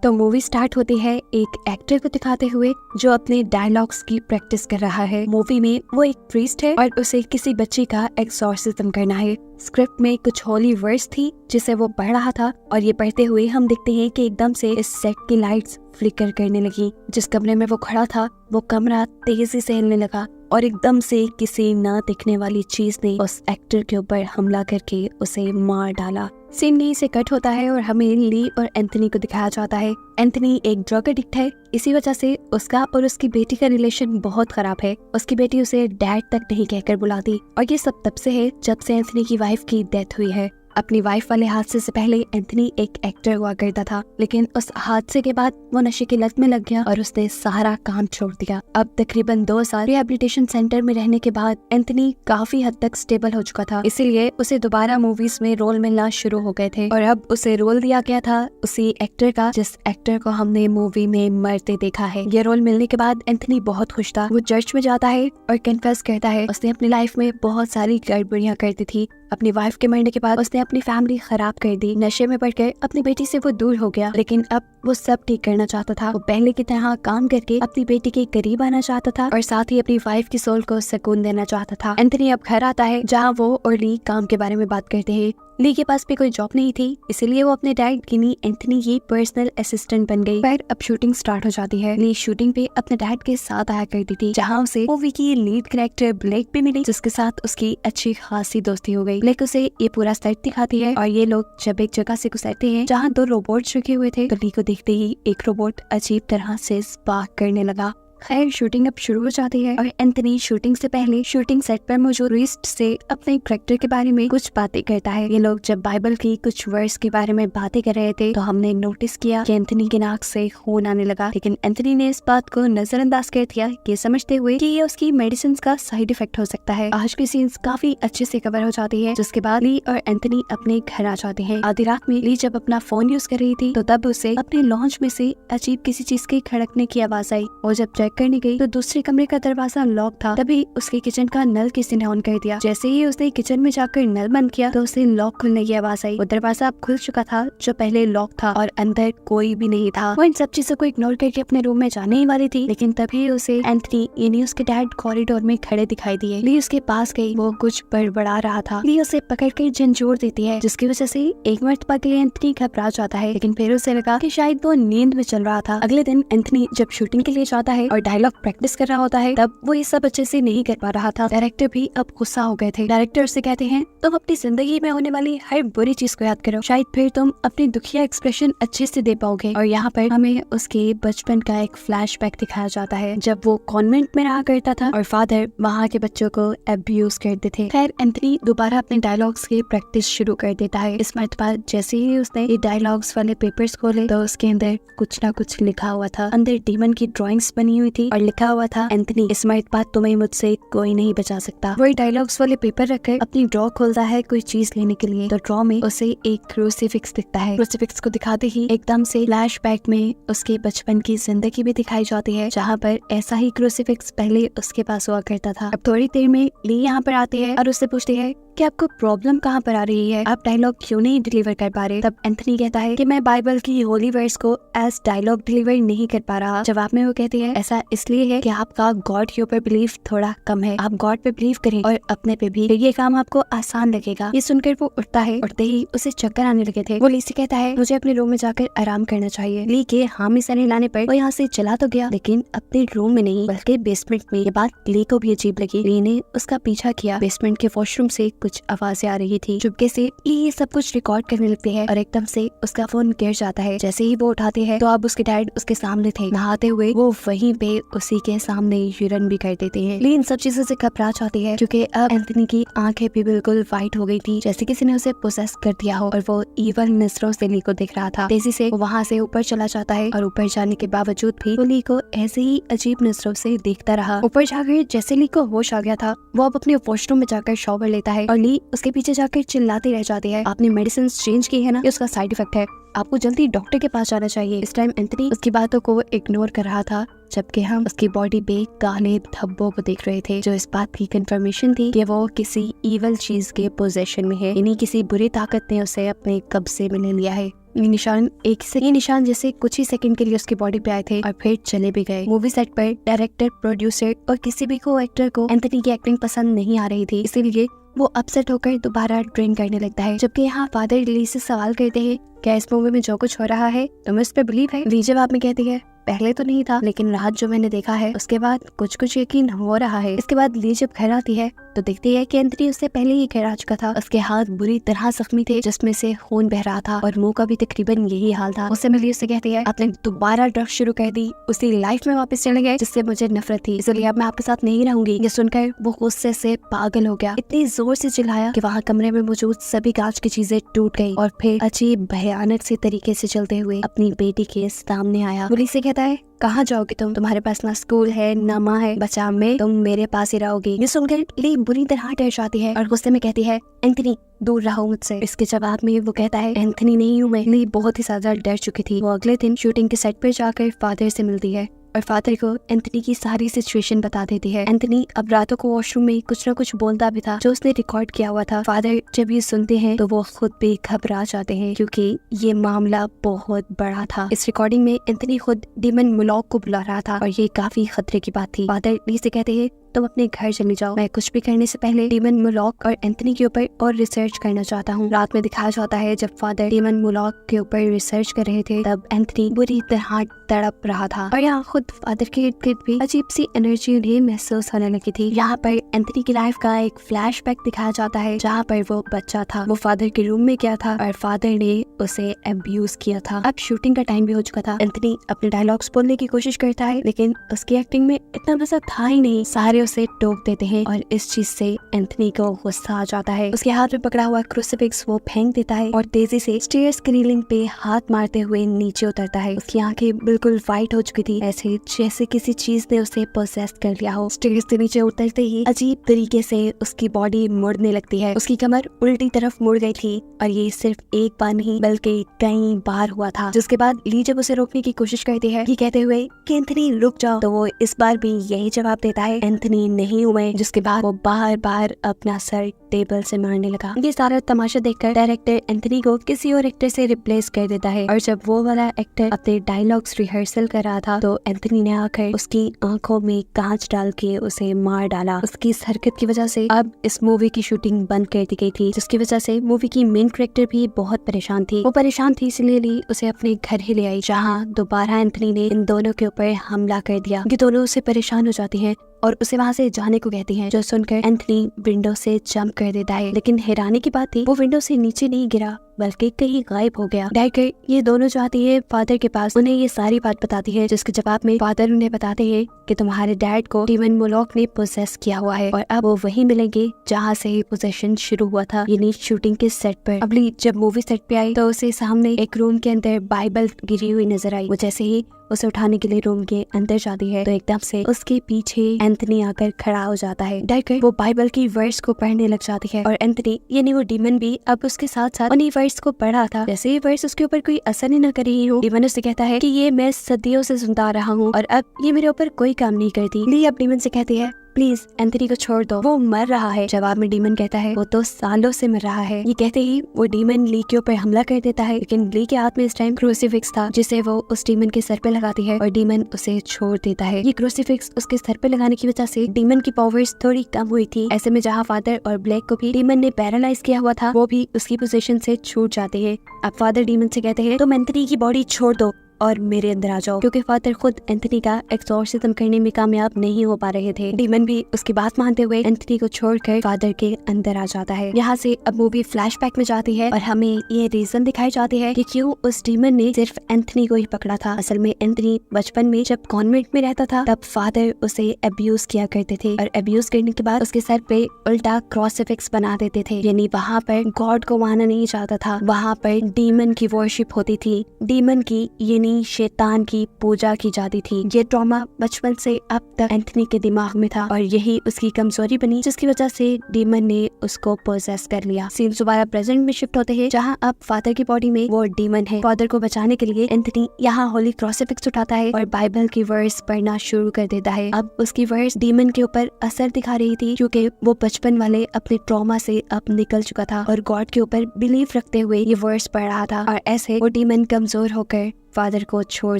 तो movie start होती है एक एक्टर को दिखाते हुए जो अपने डायलॉग्स की प्रैक्टिस कर रहा है। मूवी में वो एक प्रीस्ट है और उसे किसी बच्ची का एक्सॉर्सिज्म करना है। स्क्रिप्ट में कुछ होली वर्ड्स थी जिसे वो पढ़ रहा था और ये पढ़ते हुए हम देखते हैं कि एकदम से इस सेट की लाइट्स फ्लिकर करने लगी। जिस कमरे में वो खड़ा था वो कमरा तेजी से हिलने लगा और एकदम से किसी ना दिखने वाली चीज ने उस एक्टर के ऊपर हमला करके उसे मार डाला। सीन यहीं से कट होता है और हमें ली और एंथनी को दिखाया जाता है। एंथनी एक ड्रग एडिक्ट है, इसी वजह से उसका और उसकी बेटी का रिलेशन बहुत खराब है। उसकी बेटी उसे डैड तक नहीं कहकर बुलाती और ये सब तब से है जब से एंथनी की वाइफ की डेथ हुई है। अपनी वाइफ वाले हादसे से पहले एंथनी एक एक्टर हुआ करता था, लेकिन उस हादसे के बाद वो नशे की लत में लग गया और उसने सारा काम छोड़ दिया। अब तकरीबन 2 साल रिहैबिलिटेशन सेंटर में रहने के बाद एंथनी काफी हद तक स्टेबल हो चुका था, इसीलिए उसे दोबारा मूवीज में रोल मिलना शुरू हो गए थे और अब उसे रोल दिया गया था उसी एक्टर का जिस एक्टर को हमने मूवी में मरते देखा है। ये रोल मिलने के बाद एंथनी बहुत खुश था। वो चर्च में जाता है और कन्फेस करता है उसने अपनी लाइफ में बहुत सारी गड़बड़ियां करती थी। अपनी वाइफ के मरने के बाद उसने अपनी फैमिली खराब कर दी, नशे में पड़कर अपनी बेटी से वो दूर हो गया, लेकिन अब वो सब ठीक करना चाहता था। वो पहले की तरह काम करके अपनी बेटी के करीब आना चाहता था और साथ ही अपनी वाइफ की सोल को सुकून देना चाहता था। एंथनी अब घर आता है जहाँ वो और ली काम के बारे में बात करते हैं। ली के पास भी कोई जॉब नहीं थी, इसीलिए वो अपने डैड गिनी एंथनी की पर्सनल असिस्टेंट बन गई। फिर अब शूटिंग स्टार्ट हो जाती है। ली शूटिंग पे अपने डैड के साथ आया करती थी, जहाँ उसे मूवी की लीड कैरेक्टर ब्लेक भी मिली, जिसके साथ उसकी अच्छी खासी दोस्ती हो गई। ब्लेक उसे ये पूरा सेट दिखाती है और ये लोग जब एक जगह से गुजरते हैं जहाँ 2 रोबोट रखे हुए थे तो ली को देखते ही एक रोबोट अजीब तरह से स्पार्क करने लगा। खैर शूटिंग अब शुरू हो जाती है और एंथनी शूटिंग से पहले शूटिंग सेट पर मौजूद टूरिस्ट से अपने कैरेक्टर के बारे में कुछ बातें करता है। ये लोग जब बाइबल की कुछ वर्स के बारे में बातें कर रहे थे तो हमने नोटिस किया कि एंथनी की नाक से खून आने लगा, लेकिन एंथनी ने इस बात को नजरअंदाज कर दिया, ये समझते हुए कि ये उसकी मेडिसिन का साइड इफेक्ट हो सकता है। आज की सीन्स काफी अच्छे से कवर हो जाती है, जिसके बाद ली और एंथनी अपने घर आ जाते हैं। आधी रात में ली जब अपना फोन यूज कर रही थी तो तब उसे अपने लॉन्च में से अजीब किसी चीज के खड़कने की आवाज आई और जब चेक करने गई तो दूसरे कमरे का दरवाजा लॉक था। तभी उसके किचन का नल किसी ने ऑन कर दिया। जैसे ही उसने किचन में जाकर नल बंद किया तो उसे लॉक खुलने की आवाज आई। वो दरवाजा अब खुल चुका था जो पहले लॉक था और अंदर कोई भी नहीं था। वो इन सब चीजों को इग्नोर करके अपने रूम में जाने ही वाली थी, लेकिन तभी उसे एंथनी यानी उसके डैड कॉरिडोर में खड़े दिखाई दिए। ली उसके पास गई, वो कुछ बड़बड़ा रहा था। ली उसे पकड़कर झंझोड़ देती है, जिसकी वजह से एक मर्तबा के लिए एंथनी घबरा जाता है, लेकिन फिर उसे लगा कि शायद वो नींद में चल रहा था। अगले दिन एंथनी जब शूटिंग के लिए जाता है और डायलॉग प्रैक्टिस कर रहा होता है तब वो ये सब अच्छे से नहीं कर पा रहा था। डायरेक्टर भी अब गुस्सा हो गए थे। डायरेक्टर से कहते हैं तुम अपनी जिंदगी में होने वाली हर बुरी चीज को याद करो, शायद फिर तुम अपनी दुखिया एक्सप्रेशन अच्छे से दे पाओगे। और यहाँ पर हमें उसके बचपन का एक फ्लैशबैक दिखाया जाता है जब वो कॉन्वेंट में रहा करता था और फादर वहाँ के बच्चों को अब्यूज करते थे। खैर एंथनी दोबारा अपने डायलॉग्स की प्रैक्टिस शुरू कर देता है। इस मरतबा जैसे ही उसने ये डायलॉग्स वाले पेपर्स खोले तो उसके अंदर कुछ ना कुछ लिखा हुआ था। अंदर डीमन की ड्रॉइंग्स बनी हुई थी और लिखा हुआ था एंथनी इस मरतबा तुम्हें मुझसे कोई नहीं बचा सकता। वही डायलॉग्स वाले पेपर रखकर अपनी ड्रॉ खोलता है कोई चीज लेने के लिए, तो ड्रॉ में उसे एक क्रूसीफिक्स दिखता है। क्रूसीफिक्स को दिखाते ही एकदम से फ्लैशबैक में उसके बचपन की जिंदगी भी दिखाई जाती है, जहाँ पर ऐसा ही क्रूसीफिक्स पहले उसके पास हुआ करता था। अब थोड़ी देर में ली यहाँ पर आती है और उससे पूछती है कि आपको प्रॉब्लम कहाँ पर आ रही है, आप डायलॉग क्यों नहीं डिलीवर कर पा रहे। तब एंथनी कहता है कि मैं बाइबल की होली वर्ड्स को एज डायलॉग डिलीवर नहीं कर पा रहा। जवाब में वो कहती है ऐसा इसलिए है कि आपका गॉड के ऊपर बिलीव थोड़ा कम है, आप गॉड पे बिलीव करें और अपने पे भी, ये काम आपको आसान लगेगा। ये सुनकर वो उठता है, उठते ही उसे चक्कर आने लगे थे। वो ली से कहता है मुझे अपने रूम में जाकर आराम करना चाहिए। ली के हामी सर हिलाने पर वो यहाँ से चला तो गया, लेकिन अपने रूम में नहीं बल्कि बेसमेंट में। ये बात ली को भी अजीब लगी। ली ने उसका पीछा किया। बेसमेंट के वॉशरूम से कुछ आवाजें आ रही थी। चुपके से ली ये सब कुछ रिकॉर्ड करने लगती है और एकदम से उसका फोन गिर जाता है। जैसे ही वो उठाते हैं तो अब उसके डैड उसके सामने थे, नहाते हुए। वो वहीं पे उसी के सामने यूरिन भी कर देते हैं। ली इन सब चीजों से घबरा जाती है क्योंकि अब एंथनी की आंखें भी बिल्कुल वाइट हो गई थी, जैसे किसी ने उसे पोसेस कर दिया हो और वो इवल नजरों से ली को देख रहा था। तेजी से वो वहाँ से ऊपर चला जाता है और ऊपर जाने के बावजूद भी वो ली को ऐसे ही अजीब नजरों से देखता रहा। ऊपर जाकर जैसे ली को होश आ गया था वो अब अपने वॉशरूम में जाकर शॉवर लेता है और ली उसके पीछे जाकर चिल्लाती रह जाती है आपने मेडिसिन चेंज की है ना, ये उसका साइड इफेक्ट है, आपको जल्दी डॉक्टर के पास जाना चाहिए। इस टाइम एंथनी उसकी बातों को इग्नोर कर रहा था, जबकि हम उसकी बॉडी पे काले धब्बों को देख रहे थे, जो इस बात की कंफर्मेशन थी कि वो किसी इवल चीज के पोजेशन में है, यानी किसी बुरी ताकत ने उसे अपने कब्जे में ले लिया है। ये निशान जैसे कुछ ही सेकंड के लिए उसकी बॉडी पे आए थे और फिर चले भी गए। मूवी सेट पर डायरेक्टर, प्रोड्यूसर और किसी भी को एक्टर को एंथनी की एक्टिंग पसंद नहीं आ रही थी, इसीलिए वो अपसेट होकर दोबारा ड्रिंक करने लगता है। जबकि यहाँ फादर ली से सवाल करते हैं, क्या इस मूवी में जो कुछ हो रहा है तुम्हें उस पर बिलीव है? ली जवाब में कहती है, पहले तो नहीं था, लेकिन रात जो मैंने देखा है उसके बाद कुछ कुछ यकीन हो रहा है। इसके बाद ली जब घर आती है तो देखती है कि एंथनी उससे पहले ही घर आ चुका था। उसके हाथ बुरी तरह जख्मी थे, जिसमें से खून बह रहा था और मुंह का भी तकरीबन यही हाल था। उससे मिली उससे कहती है, आपने दोबारा ड्रग्स शुरू कर दी, उसी लाइफ में वापस चले गए जिससे मुझे नफरत थी, इसलिए अब मैं आपके साथ नहीं रहूंगी। ये सुनकर वो गुस्से से पागल हो गया, इतनी जोर से चिल्लाया कि वहाँ कमरे में मौजूद सभी कांच की चीजें टूट गई और फिर अजीब भयानक से तरीके से चलते हुए अपनी बेटी के सामने आया। पुलिस से कहता है, कहाँ जाओगे तुम? तुम्हारे पास ना स्कूल है ना माँ है, बचाव में तुम मेरे पास ही रहोगी। ये सुनकर ली बुरी तरह डर जाती है और गुस्से में कहती है, एंथनी दूर रहो मुझसे। इसके जवाब में वो कहता है, एंथनी नहीं हूँ मैं। ली बहुत ही ज्यादा डर चुकी थी। वो अगले दिन शूटिंग के सेट पर जाकर फादर से मिलती है और फादर को एंथनी की सारी सिचुएशन बता देती है। एंथनी अब रातों को वॉशरूम में कुछ न कुछ बोलता भी था जो उसने रिकॉर्ड किया हुआ था। फादर जब ये सुनते हैं तो वो खुद भी घबरा जाते हैं, क्योंकि ये मामला बहुत बड़ा था। इस रिकॉर्डिंग में एंथनी खुद डीमन मुलॉक को बुला रहा था और ये काफी खतरे की बात थी। फादर ली से कहते हैं, तुम अपने घर चली जाओ, मैं कुछ भी करने से पहले डीमन मुलॉक और एंथनी के ऊपर और रिसर्च करना चाहता हूँ। रात में दिखाया जाता है जब फादर डीमन मुलॉक के ऊपर रिसर्च कर रहे थे, तब एंथनी बुरी तरह तड़प रहा था और यहाँ खुद फादर के इर्द गिर्द भी अजीब सी एनर्जी उन्हें महसूस होने लगी थी। यहाँ पर एंथनी की लाइफ का एक फ्लैशबैक दिखाया जाता है जहाँ पर वो बच्चा था, वो फादर के रूम में गया था और फादर ने उसे अब्यूज किया था। अब शूटिंग का टाइम भी हो चुका था। एंथनी अपने डायलॉग्स बोलने की कोशिश करता है, लेकिन उसकी एक्टिंग में इतना मजा था ही नहीं। सारे उसे टोक देते हैं और इस चीज से एंथनी को गुस्सा आ जाता है। उसके हाथ में पकड़ा हुआ क्रूसिफिक्स वो फेंक देता है और तेजी से स्टेयर्स की रेलिंग पे हाथ मारते हुए नीचे उतरता है। उसकी आंखें बिल्कुल वाइट हो चुकी थी, ऐसे जैसे किसी चीज ने उसे पोसेस कर लिया हो। स्टेयर्स से नीचे उतरते ही अजीब तरीके से उसकी बॉडी मुड़ने लगती है। उसकी कमर उल्टी तरफ मुड़ गई थी और ये सिर्फ एक बार नहीं बल्कि कई बार हुआ था। जिसके बाद ली जब उसे रोकने की कोशिश करती है, ये कहते हुए कि एंथनी रुक जाओ, तो वो इस बार भी यही जवाब देता है, एंथनी नहीं हूँ मैं। जिसके बाद वो बार बार अपना सर टेबल से मारने लगा। ये सारा तमाशा देखकर डायरेक्टर एंथनी को किसी और एक्टर से रिप्लेस कर देता है और जब वो वाला एक्टर अपने डायलॉग्स रिहर्सल कर रहा था तो एंथनी ने आकर उसकी आंखों में कांच डाल के उसे मार डाला। उसकी इस हरकत की वजह से अब इस मूवी की शूटिंग बंद कर दी गई थी, जिसकी वजह से मूवी की मेन कैरेक्टर भी बहुत परेशान थी। वो परेशान थी इसलिए ली उसे अपने घर ही ले आई, जहाँ दोबारा एंथनी ने इन दोनों के ऊपर हमला कर दिया। ये दोनों उससे परेशान हो जाती हैं और उसे वहाँ से जाने को कहती हैं, जो सुनकर एंथनी विंडो से जंप कर देता है। लेकिन हैरानी की बात थी, वो विंडो से नीचे नहीं गिरा बल्कि कहीं गायब हो गया। डायरेक्टर ये दोनों जाती है फादर के पास, उन्हें ये सारी बात बताती है, जिसके जवाब में फादर उन्हें बताते हैं कि तुम्हारे डैड को डीमन मुलॉक ने पोसेस किया हुआ है और अब वो वहीं मिलेंगे जहाँ से पोसेशन शुरू हुआ था, यानी शूटिंग के सेट पर। अगली जब मूवी सेट पे आई तो उसे सामने एक रूम के अंदर बाइबल गिरी हुई नजर आई। वो जैसे ही उसे उठाने के लिए रूम के अंदर जाती है तो एकदम से उसके पीछे एंथनी आकर खड़ा हो जाता है। डायरेक्टर वो बाइबल की वर्ड्स को पढ़ने लग जाती है और एंथनी यानी वो डीमन भी अब उसके साथ साथ उन्हीं वर्ड्स को पढ़ा था। जैसे ये वर्ड्स उसके ऊपर कोई असर ही न कर रही हो, डीमन उससे कहता है कि ये मैं सदियों से सुनता आ रहा हूँ और अब ये मेरे ऊपर कोई काम नहीं करती। ली अब डीमन से कहती है, प्लीज एंथनी को छोड़ दो, वो मर रहा है। जवाब में डीमन कहता है, वो तो सालों से मर रहा है। ये कहते ही वो डीमन ली के ऊपर हमला कर देता है, लेकिन ली के हाथ में इस टाइम क्रूसीफिक्स था, जिसे वो उस डीमन के सर पे लगाती है और डीमन उसे छोड़ देता है। ये क्रूसीफिक्स उसके सर पे लगाने की वजह से डीमन की पावर्स थोड़ी कम हुई थी। ऐसे में जहाँ फादर और ब्लैक को भी डीमन ने पैरालाइज किया हुआ था, वो भी उसकी पोजीशन से छूट जाते हैं। अब फादर डीमन से कहते हैं, तुम एंथनी की बॉडी छोड़ दो और मेरे अंदर आ जाओ, क्योंकि फादर खुद एंथनी का एक्सॉर्सिज्म करने में कामयाब नहीं हो पा रहे थे। डीमन भी उसकी बात मानते हुए एंथनी को छोड़कर फादर के अंदर आ जाता है। यहाँ से अब मूवी फ्लैशबैक में जाती है और हमें ये रीजन दिखाई जाती है कि क्यों उस डीमन ने सिर्फ एंथनी को ही पकड़ा था। असल में एंथनी बचपन में जब कॉन्वेंट में रहता था तब फादर उसे अब्यूज किया करते थे और अब्यूज करने के बाद उसके सर पे उल्टा क्रॉसिफिक्स बना देते थे, यानी वहाँ पर गॉड को माना नहीं जाता था, वहाँ पर डीमन की वर्शिप होती थी। डीमन की यानी यानी शैतान की पूजा की जाती थी। ये ट्रॉमा बचपन से अब तक एंथनी के दिमाग में था और यही उसकी कमजोरी बनी, जिसकी वजह से डीमन ने उसको पोजेस कर लिया। सीन दोबारा प्रेजेंट में शिफ्ट होते हैं, जहाँ अब फादर की बॉडी में वो डीमन है। फादर को बचाने के लिए एंथनी यहाँ होली क्रूसिफिक्स उठाता है और बाइबल की वर्स पढ़ना शुरू कर देता है। अब उसकी वर्स डीमन के ऊपर असर दिखा रही थी, क्योंकि वो बचपन वाले अपने ट्रॉमा से अब निकल चुका था और गॉड के ऊपर बिलीव रखते हुए ये वर्स पढ़ रहा था, और ऐसे वो डीमन कमजोर होकर फादर को छोड़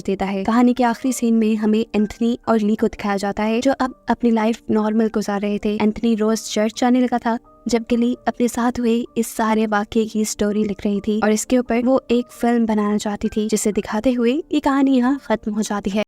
देता है। कहानी के आखिरी सीन में हमें एंथनी और ली को दिखाया जाता है, जो अब अपनी लाइफ नॉर्मल गुजार रहे थे। एंथनी रोज चर्च जाने लगा था, जबकि ली अपने साथ हुए इस सारे वाकये की स्टोरी लिख रही थी और इसके ऊपर वो एक फिल्म बनाना चाहती थी, जिसे दिखाते हुए ये कहानी यहाँ खत्म हो जाती है।